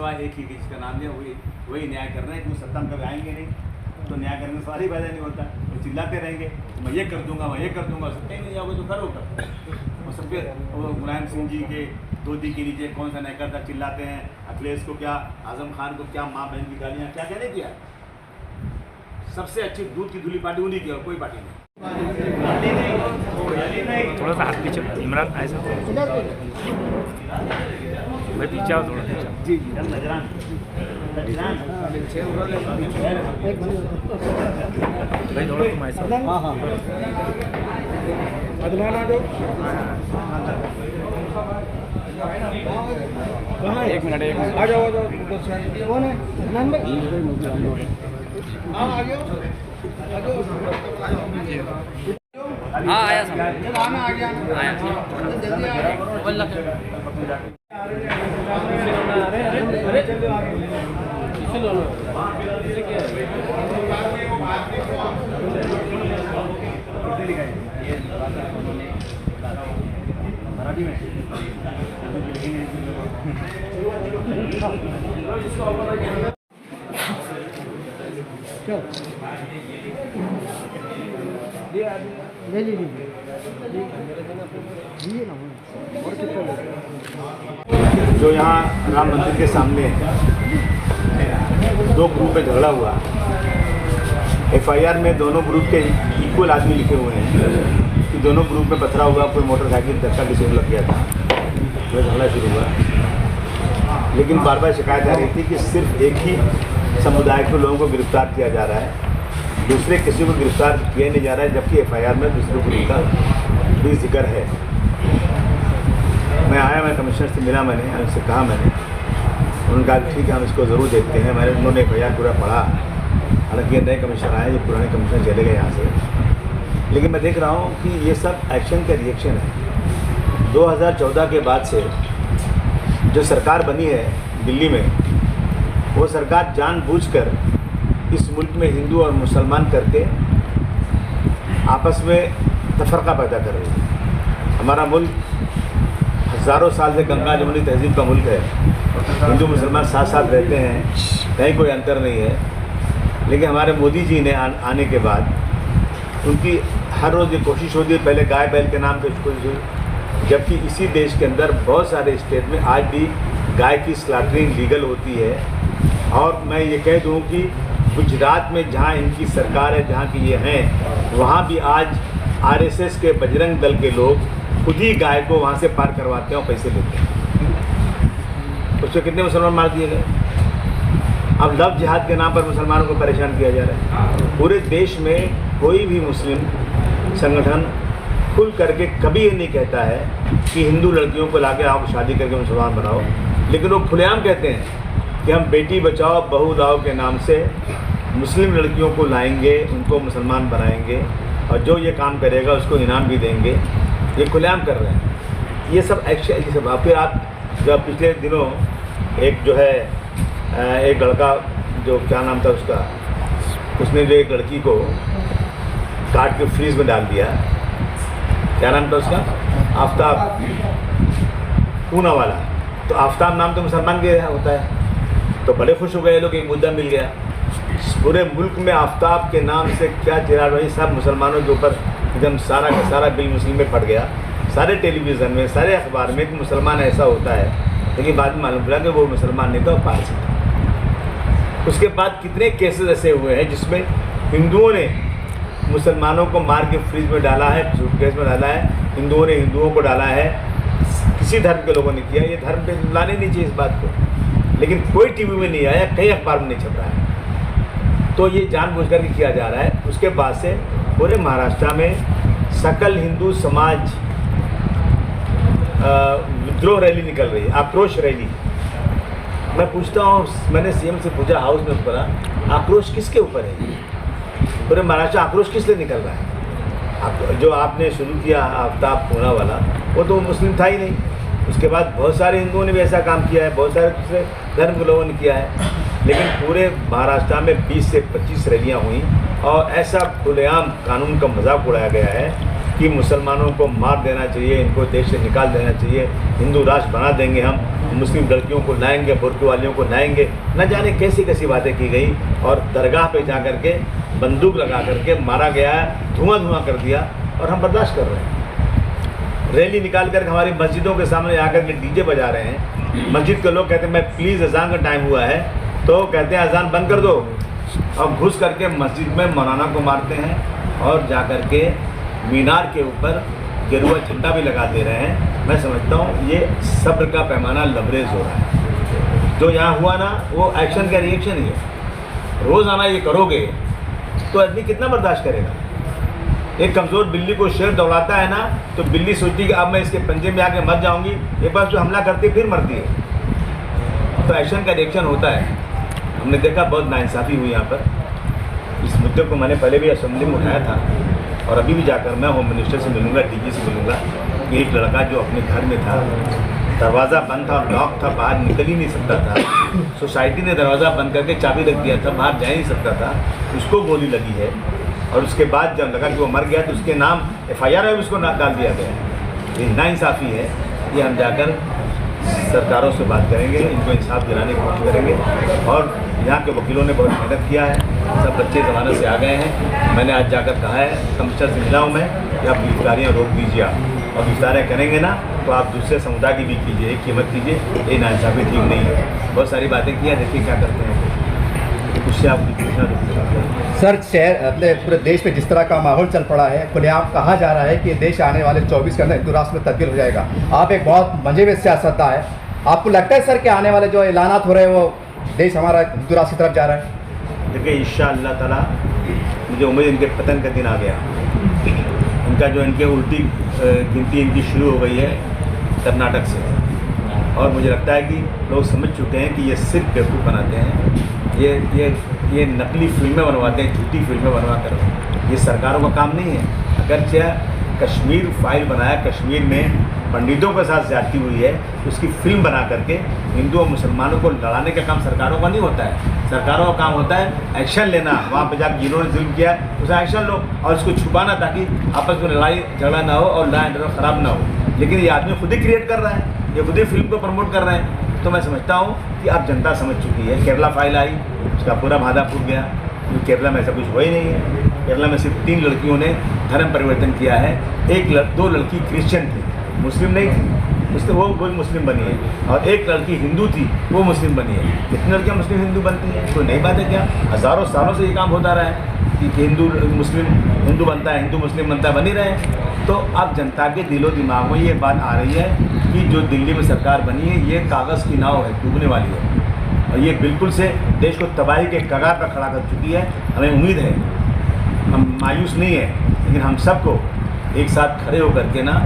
सिवाय एक ही जिसका नाम दिया वही न्याय कर रहे हैं, क्योंकि सत्ता में कभी आएंगे नहीं तो न्याय करने में सवाल ही पैदा नहीं होता। तो चिल्लाते रहेंगे तो मैं ये कर दूंगा, मैं ये कर दूंगा, सत्ता ही नहीं जाओगे तो करो कर। और सब वो मुलायम सिंह जी के धोती के नीचे कौन सा नहीं करता चिल्लाते हैं, अखिलेश को क्या, आजम खान को क्या, माँ बहन की गालियाँ क्या कहने किया। सबसे अच्छी दूध की धुली पार्टी उन्हीं की और कोई पार्टी नहीं। थोड़ा सा हाथ पीछे इमरान ऐसा भाई पीछे आओ थोड़ा पीछे। जी जी नजरान भाई थोड़ा तुम ऐसा। हाँ हाँ एक मिनट आ जाओ कौन है अदनान भाई? हाँ आ जाओ हाँ आया आना आ गया जल्दी मराठी में ले लीजिए ना और कितना जो यहाँ राम मंदिर के सामने दो ग्रुप में झगड़ा हुआ, एफआईआर में दोनों ग्रुप के इक्वल आदमी लिखे हुए हैं कि दोनों ग्रुप में पथराव हुआ, कोई मोटरसाइकिल धक्का किसी को लग गया था, वह झगड़ा शुरू हुआ। लेकिन बार बार शिकायत आ रही थी कि सिर्फ एक ही समुदाय के लोगों को गिरफ्तार किया जा रहा है, दूसरे किसी को गिरफ्तार किया नहीं जा रहा है, जबकि एफआईआर में दूसरे ग्रुप का भी जिक्र है। मैं आया, मैं कमिश्नर से मिला, मैंने उनसे कहा, मैंने उन्होंने कहा ठीक है हम इसको ज़रूर देखते हैं। मैंने उन्होंने एफआईआर पूरा पढ़ा, हालांकि ये नए कमिश्नर आए, जो पुराने कमिश्नर चले गए यहाँ से, लेकिन मैं देख रहा हूँ कि ये सब एक्शन का रिएक्शन है। 2014 के बाद से जो सरकार बनी है दिल्ली में, वो सरकार जानबूझकर इस मुल्क में हिंदू और मुसलमान करके आपस में तफरका पैदा कर रही है। हमारा मुल्क हज़ारों साल से गंगा जमुनी तहजीब का मुल्क है, हिंदू मुसलमान साथ साथ रहते हैं, कहीं कोई अंतर नहीं है। लेकिन हमारे मोदी जी ने आने के बाद उनकी हर रोज़ ये कोशिश होती है, पहले गाय बैल के नाम पे कोशिश हुई, जबकि इसी देश के अंदर बहुत सारे स्टेट में आज भी गाय की स्लॉटरिंग लीगल होती है। और मैं ये कह दूँ कि गुजरात में जहाँ इनकी सरकार है, जहाँ की ये हैं, वहाँ भी आज आरएसएस के बजरंग दल के लोग खुद ही गाय को वहाँ से पार करवाते हैं और पैसे लेते हैं। उसमें कितने मुसलमान मार दिए गए। अब लव जिहाद के नाम पर मुसलमानों को परेशान किया जा रहा है। पूरे देश में कोई भी मुस्लिम संगठन खुल करके कभी ये नहीं कहता है कि हिंदू लड़कियों को लाके आप शादी करके मुसलमान बनाओ, लेकिन वो खुलेआम कहते हैं कि हम बेटी बचाओ बहू लाओ के नाम से मुस्लिम लड़कियों को लाएंगे, उनको मुसलमान बनाएंगे और जो ये काम करेगा उसको इनाम भी देंगे। ये खुलेआम कर रहे हैं ये सब एक्शन। ये सब फिर आप जब पिछले दिनों एक जो है एक लड़का, जो क्या नाम था उसका, उसने जो एक लड़की को काट के फ्रीज में डाल दिया, क्या नाम था उसका, आफ्ताब, पूना वाला। तो आफ्ताब नाम तो मुसलमान के होता है, तो बड़े खुश हो गए लोग, एक मुद्दा मिल गया। पूरे मुल्क में आफ्ताब के नाम से क्या चिराग रही, सब मुसलमानों के ऊपर एकदम सारा का सारा बिल मुस्लिम में फट गया। सारे टेलीविज़न में, सारे अखबार में कि मुसलमान ऐसा होता है, लेकिन बाद में मालूम पड़ा कि वो मुसलमान नहीं था, वो पारसी था। उसके बाद कितने केसेस ऐसे हुए हैं जिसमें हिंदुओं ने मुसलमानों को मार के फ्रिज में डाला है, सूटकेस में डाला है, हिंदुओं ने हिंदुओं को डाला है। किसी धर्म के लोगों ने किया। ये धर्म पे लाने नहीं चाहिए इस बात को, लेकिन कोई टीवी में नहीं आया, कहीं अखबार में नहीं छप रहा है। तो ये जानबूझकर के किया जा रहा है। उसके बाद से पूरे महाराष्ट्र में सकल हिंदू समाज विद्रोह रैली निकल रही है, आक्रोश रैली। मैं पूछता हूँ, मैंने सीएम से पूछा हाउस में, बोला आक्रोश किसके ऊपर है? पूरे महाराष्ट्र आक्रोश किस लिए निकल रहा है? जो आपने शुरू किया आफ्ताब पूना वाला, वो तो मुस्लिम था ही नहीं। उसके बाद बहुत सारे हिंदुओं ने भी ऐसा काम किया है, बहुत सारे दूसरे धर्म के लोगों ने किया है, लेकिन पूरे महाराष्ट्र में 20 से 25 रैलियाँ हुई और ऐसा खुलेआम कानून का मजाक उड़ाया गया है कि मुसलमानों को मार देना चाहिए, इनको देश से निकाल देना चाहिए, हिंदू राष्ट्र बना देंगे हम, मुस्लिम लड़कियों को लाएंगे, बुर्के वालियों को लाएंगे, न जाने कैसी कैसी बातें की गई। और दरगाह पे जा कर के बंदूक लगा करके मारा गया है, धुआं कर दिया, और हम बर्दाश्त कर रहे हैं। रैली निकाल कर हमारी मस्जिदों के सामने आकर के डीजे बजा रहे हैं। मस्जिद के लोग कहते हैं मैं प्लीज़ अजान का टाइम हुआ है, तो कहते हैं अजान बंद कर दो, और घुस करके मस्जिद में मौलाना को मारते हैं और जा कर के मीनार के ऊपर गेरुआ झंडा भी लगा दे रहे हैं। मैं समझता हूँ ये सब्र का पैमाना लबरेज हो रहा है। जो यहाँ हुआ ना वो एक्शन का रिएक्शन ही है। रोज़ाना ये करोगे तो आदमी कितना बर्दाश्त करेगा। एक कमज़ोर बिल्ली को शेर दौड़ाता है ना, तो बिल्ली सोचती है कि अब मैं इसके पंजे में आके मर जाऊंगी, एक बार जो हमला करती है फिर मरती है। तो एक्शन का रिएक्शन होता है। हमने देखा बहुत नाइंसाफ़ी हुई यहाँ पर। इस मुद्दे को मैंने पहले भी असेंबली में उठाया था, और अभी भी जाकर मैं होम मिनिस्टर से मिलूंगा, डीजी से मिलूंगा। एक लड़का जो अपने घर में था, दरवाज़ा बंद था, लॉक था, बाहर निकल ही नहीं सकता था। सोसाइटी ने दरवाज़ा बंद करके चाबी रख दिया था, बाहर जा ही नहीं सकता था, उसको गोली लगी है। और उसके बाद जब लगा कि वो मर गया तो उसके नाम FIR में उसको डाल दिया गया। ये नाइंसाफ़ी है। ये हम जाकर सरकारों से बात करेंगे, इनको इंसाफ दिलाने की कोशिश करेंगे। और यहाँ के वकीलों ने बहुत मेहनत किया है, सब बच्चे ज़माने से आ गए हैं। मैंने आज जाकर कहा है, कमिश्नर से मिला हूँ मैं, कि आप गिरफ्तारियाँ रोक दीजिए आप, और गिरफ्तारियाँ करेंगे ना तो आप दूसरे समुदाय की भी कीजिए, एक कीमत कीजिए। ये नाइंसाफ़ी ठीक नहीं है। बहुत सारी बातें की हैं, देखिए क्या करते हैं। उससे आप पूछना सर, शहर अपने पूरे देश में जिस तरह का माहौल चल पड़ा है, खुलेआम कहा जा रहा है कि देश आने वाले 24 के अंदर हिंदू राष्ट्र में तब्दील हो जाएगा। आप एक बहुत मजे में सियासतदान है, आपको लगता है सर कि आने वाले जो ऐलानात हो रहे हैं वो देश हमारा हिंदू राष्ट्र की तरफ जा रहा है? देखिए इंशाअल्लाह ताला मुझे उम्मीद, इनके पतन का दिन आ गया। इनका जो इनके उल्टी गिनती इनकी शुरू हो गई है कर्नाटक से, और मुझे लगता है कि लोग समझ चुके हैं कि ये सिर्फ बेवकूफ़ बनाते हैं, ये नकली फिल्में बनवाते हैं, झूठी फिल्में बनवा कर। ये सरकारों का काम नहीं है। अगर कश्मीर फाइल बनाया, कश्मीर में पंडितों के साथ ज़्यादती हुई है, उसकी फिल्म बना करके हिंदू और मुसलमानों को लड़ाने का काम सरकारों का नहीं होता है। सरकारों का काम होता है एक्शन लेना, वहाँ पर जाकर जिन्होंने जुल्म किया उसे एक्शन लो, और उसको छुपाना ताकि आपस में लड़ाई झगड़ा ना हो और लॉ एंड ऑर्डर ख़राब ना हो। लेकिन ये आदमी खुद ही क्रिएट कर रहा है, ये खुद ही फिल्म को प्रमोट कर रहे हैं। तो मैं समझता हूँ कि अब जनता समझ चुकी है। केरला फाइल आई, उसका पूरा भादा फूट गया, क्योंकि केरला में ऐसा कुछ हो ही नहीं है। केरला में सिर्फ 3 लड़कियों ने धर्म परिवर्तन किया है। 2 लड़की क्रिश्चियन थी, मुस्लिम नहीं थी, उससे वो मुस्लिम बनी है, और 1 लड़की हिंदू थी, वो मुस्लिम बनी है। कितनी लड़कियाँ मुस्लिम हिंदू बनती हैं? कोई नई बात है क्या? हज़ारों सालों से ये काम होता रहा है कि हिंदू मुस्लिम हिंदू बनता है, हिंदू मुस्लिम बनता है, बनी रहे। तो अब जनता के दिलो दिमाग में ये बात आ रही है कि जो दिल्ली में सरकार बनी है ये कागज़ की नाव है, डूबने वाली है, और ये बिल्कुल से देश को तबाही के कगार पर खड़ा कर चुकी है। हमें उम्मीद है, हम मायूस नहीं हैं, लेकिन हम सबको एक साथ खड़े होकर के ना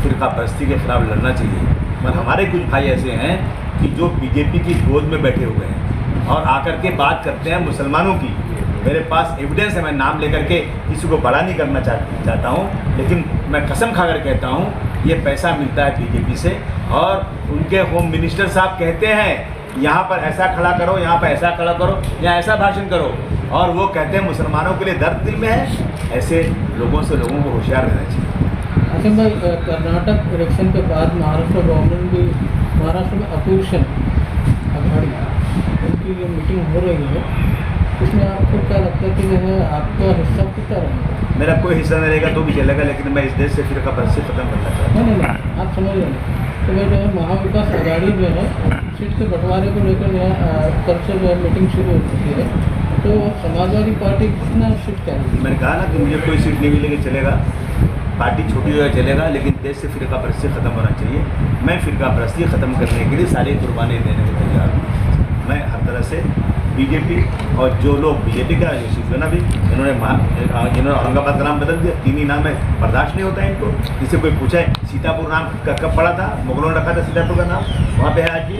फ़िरका परस्ती के खिलाफ लड़ना चाहिए। पर हमारे कुछ भाई ऐसे हैं कि जो बीजेपी की गोद में बैठे हुए हैं और आकर के बात करते हैं मुसलमानों की। मेरे पास एविडेंस है, मैं नाम लेकर के किसी को बड़ा नहीं करना चाहता हूँ, लेकिन मैं कसम खाकर कहता हूँ ये पैसा मिलता है बीजेपी से। और उनके होम मिनिस्टर साहब कहते हैं यहाँ पर ऐसा खड़ा करो, यहाँ पर ऐसा खड़ा करो, यहाँ ऐसा भाषण करो, और वो कहते हैं मुसलमानों के लिए दर्द दिल में है। ऐसे लोगों से लोगों को होशियार रहना चाहिए। अच्छा भाई, कर्नाटक इलेक्शन के बाद महाराष्ट्र गवर्नमेंट भी, महाराष्ट्र में अपोजिशन अघाड़ी उनकी ये मीटिंग हो रही है, इसमें आपको क्या लगता है कि जो है आपका हिस्सा कितना रहेगा? मेरा कोई हिस्सा नहीं रहेगा तो भी चलेगा, लेकिन मैं इस देश से फ़िरका परस्ती खत्म करना चाहता हूँ। नहीं, आप समझ रहे हैं। तो भाई जो है महाविकास अघाड़ी जो है सीट के बंटवारे को लेकर जो है कल से जो है मीटिंग शुरू हो चुकी है, तो समाजवादी पार्टी कितना सीट करेगी? मैंने कहा ना कि मुझे कोई सीट नहीं मिलेगी, चलेगा, पार्टी छोटी हो चलेगा, लेकिन देश से फ़िरका परस्ती ख़त्म होना चाहिए। मैं फ़िरका परस्ती ख़त्म करने के लिए सारी कुर्बानी देने को तैयार हूँ। मैं हर तरह से बीजेपी, और जो लोग बीजेपी का शिवसेना भी, जिन्होंने औरंगाबाद का नाम बदल दिया, 3 ही नाम है, बर्दाश्त नहीं होता है इनको। जिससे कोई पूछा है सीतापुर नाम कब पड़ा था, मुगलों ने रखा था सीतापुर का नाम, वहाँ पे है आज भी।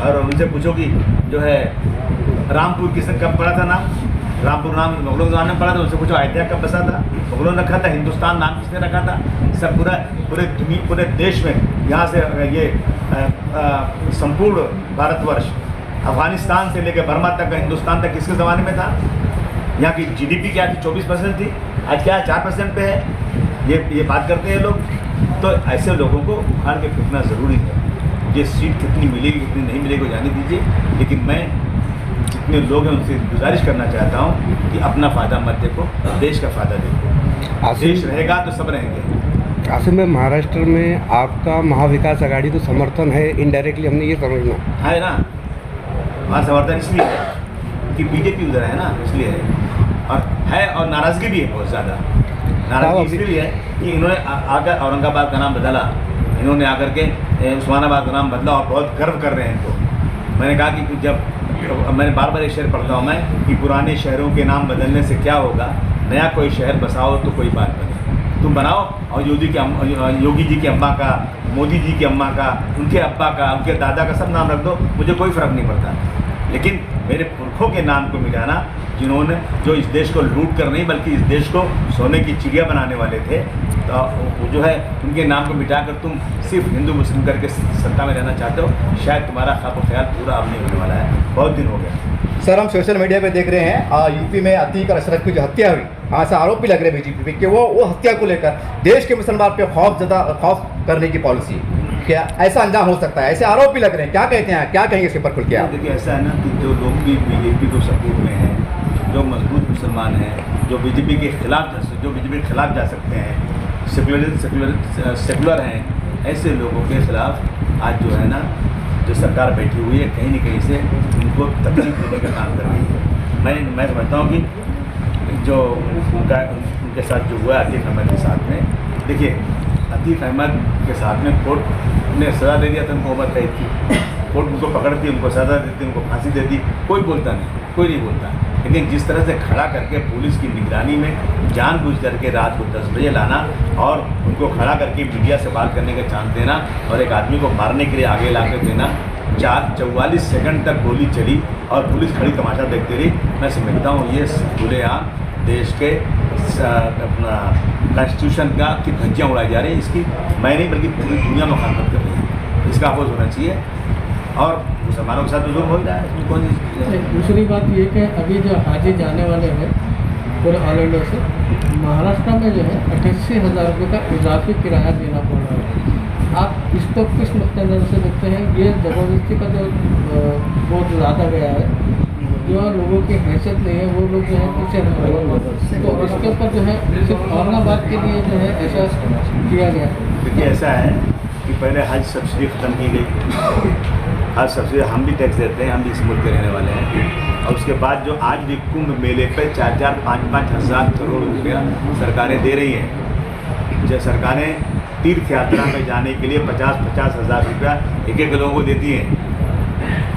और उनसे पूछो कि जो है रामपुर किसने कब पड़ा था नाम, रामपुर नाम मुगलों के ज़माने में पड़ा था। उनसे पूछो अयोध्या कब बसा था, मुगलों ने रखा था। हिंदुस्तान नाम किसने रखा था? सब पूरे देश में, यहाँ से ये संपूर्ण भारतवर्ष, अफगानिस्तान से लेकर बर्मा तक, हिंदुस्तान तक किसके ज़माने में था? यहाँ की GDP क्या थी? 24% थी, आज क्या है? 4% पे है। ये बात करते हैं लोग, तो ऐसे लोगों को उखाड़ के फेंकना ज़रूरी है। ये सीट कितनी मिलेगी कितनी नहीं मिलेगी जाने दीजिए, लेकिन मैं जितने लोग हैं उनसे गुजारिश करना चाहता हूँ कि अपना फ़ायदा मत देखो, देश का फ़ायदा देखो। देश रहेगा तो सब रहेंगे। आसिम में महाराष्ट्र में आपका महाविकास आघाड़ी तो समर्थन है, इनडायरेक्टली हमने ये समझना है ना, वहाँ समर्थन इसलिए है कि बीजेपी उधर है ना, इसलिए है और नाराज़गी भी है बहुत ज़्यादा। नाराज़गी इसलिए भी है कि इन्होंने आकर औरंगाबाद का नाम बदला, इन्होंने आकर के उस्मानाबाद का नाम बदला और बहुत गर्व कर रहे हैं इनको। मैंने कहा कि जब मैंने बार बार एक शेर पढ़ता हूँ मैं कि पुराने शहरों के नाम बदलने से क्या होगा, नया कोई शहर बसाओ तो कोई बात बने, तुम बनाओ और योगी जी की अम्मा का, मोदी जी की अम्मा का, उनके अब्बा का, उनके दादा का सब नाम रख दो, मुझे कोई फ़र्क नहीं पड़ता। लेकिन मेरे पुरखों के नाम को मिटाना, जिन्होंने जो इस देश को लूट कर नहीं बल्कि इस देश को सोने की चिड़िया बनाने वाले थे, तो जो है उनके नाम को मिटाकर तुम सिर्फ हिंदू मुस्लिम करके सत्ता में रहना चाहते हो, शायद तुम्हारा ख्वाब ख्याल पूरा अब नहीं होने वाला है, बहुत दिन हो गया। सर, हम सोशल मीडिया पे देख रहे हैं यूपी में अतीक और अशरफ की जो हत्या हुई, हाँ से आरोप भी लग रहे हैं बीजेपी पे कि वो हत्या को लेकर देश के मुसलमान पे खौफ करने की पॉलिसी, क्या ऐसा अंजाम हो सकता है? ऐसे आरोप भी लग रहे हैं, क्या कहते हैं, क्या कहेंगे इसके ऊपर खुल के? देखिए ऐसा है ना कि जो लोग भी बीजेपी को सपोर्ट में हैं, जो मजबूत मुसलमान हैं, जो बीजेपी के खिलाफ जा सकते हैं, सेकुलर हैं, ऐसे लोगों के खिलाफ आज जो है ना जो सरकार बैठी हुई है कहीं न कहीं से उनको तकलीफ देने का काम कर रही है। मैं समझता हूँ कि जो उनके साथ जो हुआ अतीक अहमद के साथ में, देखिए अतीक अहमद के साथ में कोर्ट ने सज़ा दे दिया था, उनको उम्र कैद की, कोर्ट उनको पकड़ती, उनको सज़ा देती, उनको फांसी देती, कोई बोलता नहीं, कोई नहीं बोलता। लेकिन जिस तरह से खड़ा करके पुलिस की निगरानी में जानबूझ करके रात को 10 बजे लाना और उनको खड़ा करके मीडिया से बात करने का चांस देना और एक आदमी को मारने के लिए आगे ला कर देना, 44 सेकंड तक गोली चली और पुलिस खड़ी तमाशा देखती रही। मैं समझता हूँ ये खुलेआम देश के अपना कॉन्स्टिट्यूशन की धज्जियाँ उड़ाई जा रही हैं। इसकी मैं नहीं बल्कि पूरी दुनिया मुखालफत कर रही है, इसका अपोज होना चाहिए और मुसलमानों के साथ तो जुर्म हो ही रहा है। कौन दूसरी बात ये कि अभी जो हाजी जाने वाले हैं पूरे ऑल इंडिया से, महाराष्ट्र में जो है 88,000 रुपये का इजाफी किराया देना पड़ रहा है। आप इसको किस नुक्ते नज़र से देखते हैं? ये ज़बरदस्ती का जो बहुत ज़्यादा गया है, जो लोगों की हैसियत नहीं है वो लोग जो है पीछे रह रहे हैं, तो इसके ऊपर जो है सिर्फ औरंगाबाद के लिए जो है ऐसा किया गया। देखिए ऐसा है कि पहले हज सब्सिडी ख़त्म की गई, हज सब्सिडी हम भी टैक्स देते हैं, हम भी इस मुल्क के रहने वाले हैं, और उसके बाद जो आज भी कुंभ मेले पे 4-4, 5-5 हज़ार करोड़ रुपया सरकारें दे रही हैं। जो सरकारें तीर्थ यात्रा में जाने के लिए 50-50 हज़ार रुपया एक लोगों को देती हैं।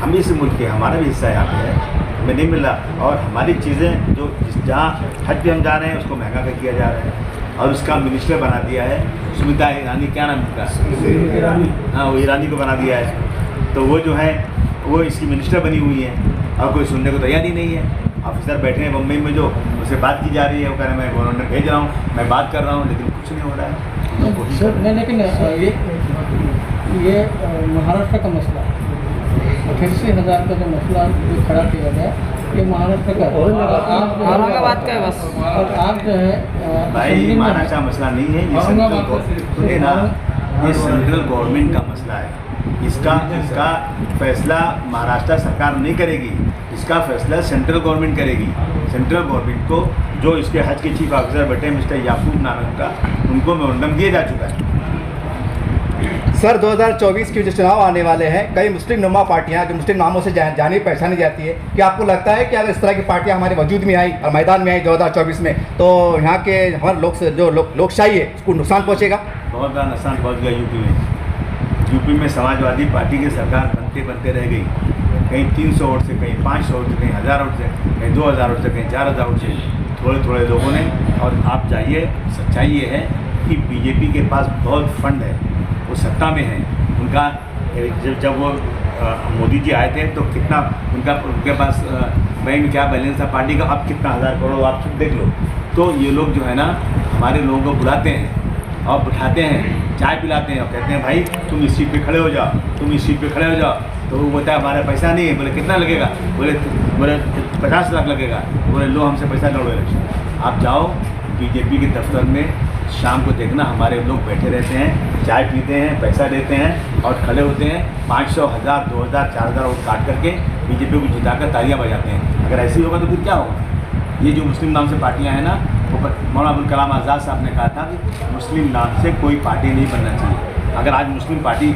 हम भी इस मुल्क के, हमारा भी हिस्सा यहाँ पे है, हमें नहीं मिल रहा, और हमारी चीज़ें जो जहाँ हज पे हम जा रहे हैं उसको महंगा कर दिया जा रहा है और उसका मिनिस्टर बना दिया है स्मृति ईरानी, क्या नाम उसका, हाँ वो ईरानी को बना दिया है। तो वो जो है वो इसकी मिनिस्टर बनी हुई है और कोई सुनने को तैयार ही नहीं है। ऑफिसर बैठे हैं बम्बई में, जो उससे बात की जा रही है, वो कह रहे हैं मैं गवर्नर भेज रहा हूँ, मैं बात कर रहा हूँ, लेकिन कुछ नहीं हो रहा है। लेकिन ये महाराष्ट्र का मसला 88,000 का जो मसला जो खड़ा किया गया, ये महाराष्ट्र का औरंगाबाद का है बस, और आप जो है भाई महाराष्ट्र का मसला नहीं है, ये सेंट्रल गवर्नमेंट का मसला है। इसका फैसला महाराष्ट्र सरकार नहीं करेगी, इसका फैसला सेंट्रल गवर्नमेंट करेगी। सेंट्रल गवर्नमेंट को जो इसके हज के चीफ ऑफिसर बैठे मिस्टर याकूब नाम का, उनको मेमोरेंडम दिया जा चुका है। सर 2024 के जो चुनाव आने वाले हैं, कई मुस्लिम नुमा पार्टियां जो मुस्लिम नामों से जानी पहचानी जाती है, क्या आपको लगता है कि अगर इस तरह की पार्टियां हमारे वजूद में आई और मैदान में आई 2024 में, तो यहाँ के हमारे लोकशाही है उसको नुकसान पहुँचेगा? बहुत बड़ा नुकसान पहुँच गया यूपी में समाजवादी पार्टी की सरकार बनते रह गई, कहीं 300 वोट से, कहीं 500 वोट से, कहीं 1000 वोट से, कहीं 2000 वोट से, कहीं 4000 वोट से, थोड़े लोगों ने। और आप जाइए, सच्चाई ये है कि बीजेपी के पास बहुत फंड है, वो सत्ता में है। उनका जब वो मोदी जी आए थे तो कितना उनके पास बैंक में क्या बैलेंस था पार्टी का, अब कितना 1000 करोड़ आप देख लो। तो ये लोग जो है ना हमारे लोगों को बुलाते हैं और बिठाते हैं, चाय पिलाते हैं और कहते हैं भाई तुम इस सीट पे खड़े हो जाओ, तुम इस सीट पे खड़े हो जाओ। तो वो बोलता है हमारा पैसा नहीं है। बोले कितना लगेगा? बोले 50 लाख लगेगा। बोले लो हमसे पैसा लड़ो इलेक्शन। आप जाओ बीजेपी के दफ्तर में शाम को देखना हमारे लोग बैठे रहते हैं, चाय पीते हैं, पैसा देते हैं और खड़े होते हैं 500, 1000, 2000, 4000 वोट काट करके बीजेपी को जिताकर तालियां बजाते हैं। अगर ऐसे ही होगा तो फिर क्या होगा? ये जो मुस्लिम नाम से पार्टियां हैं ना, वो मौलाना अबुल कलाम आज़ाद साहब ने कहा था कि मुस्लिम नाम से कोई पार्टी नहीं बनना चाहिए। अगर आज मुस्लिम पार्टी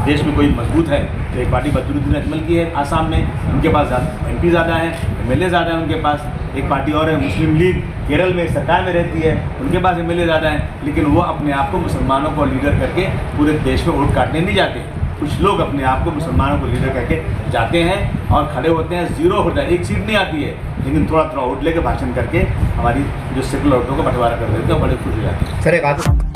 देश में कोई मजबूत है तो एक पार्टी बदरुद्दीन अजमल की है आसाम में, उनके पास MP ज़्यादा है, MLA ज़्यादा है उनके पास। एक पार्टी और है मुस्लिम लीग, केरल में सरकार में रहती है, उनके पास MLA ज़्यादा है, लेकिन वो अपने आप को मुसलमानों को लीडर करके पूरे देश में वोट काटने नहीं जाते। कुछ लोग अपने आप को मुसलमानों को लीडर करके जाते हैं और खड़े होते हैं, जीरो होता है, एक सीट नहीं आती है, लेकिन थोड़ा थोड़ा वोट लेके भाषण करके हमारी जो सेकुलर वोटों को बंटवारा कर देते हैं, बड़े खुश हो जाते हैं। सर एक आज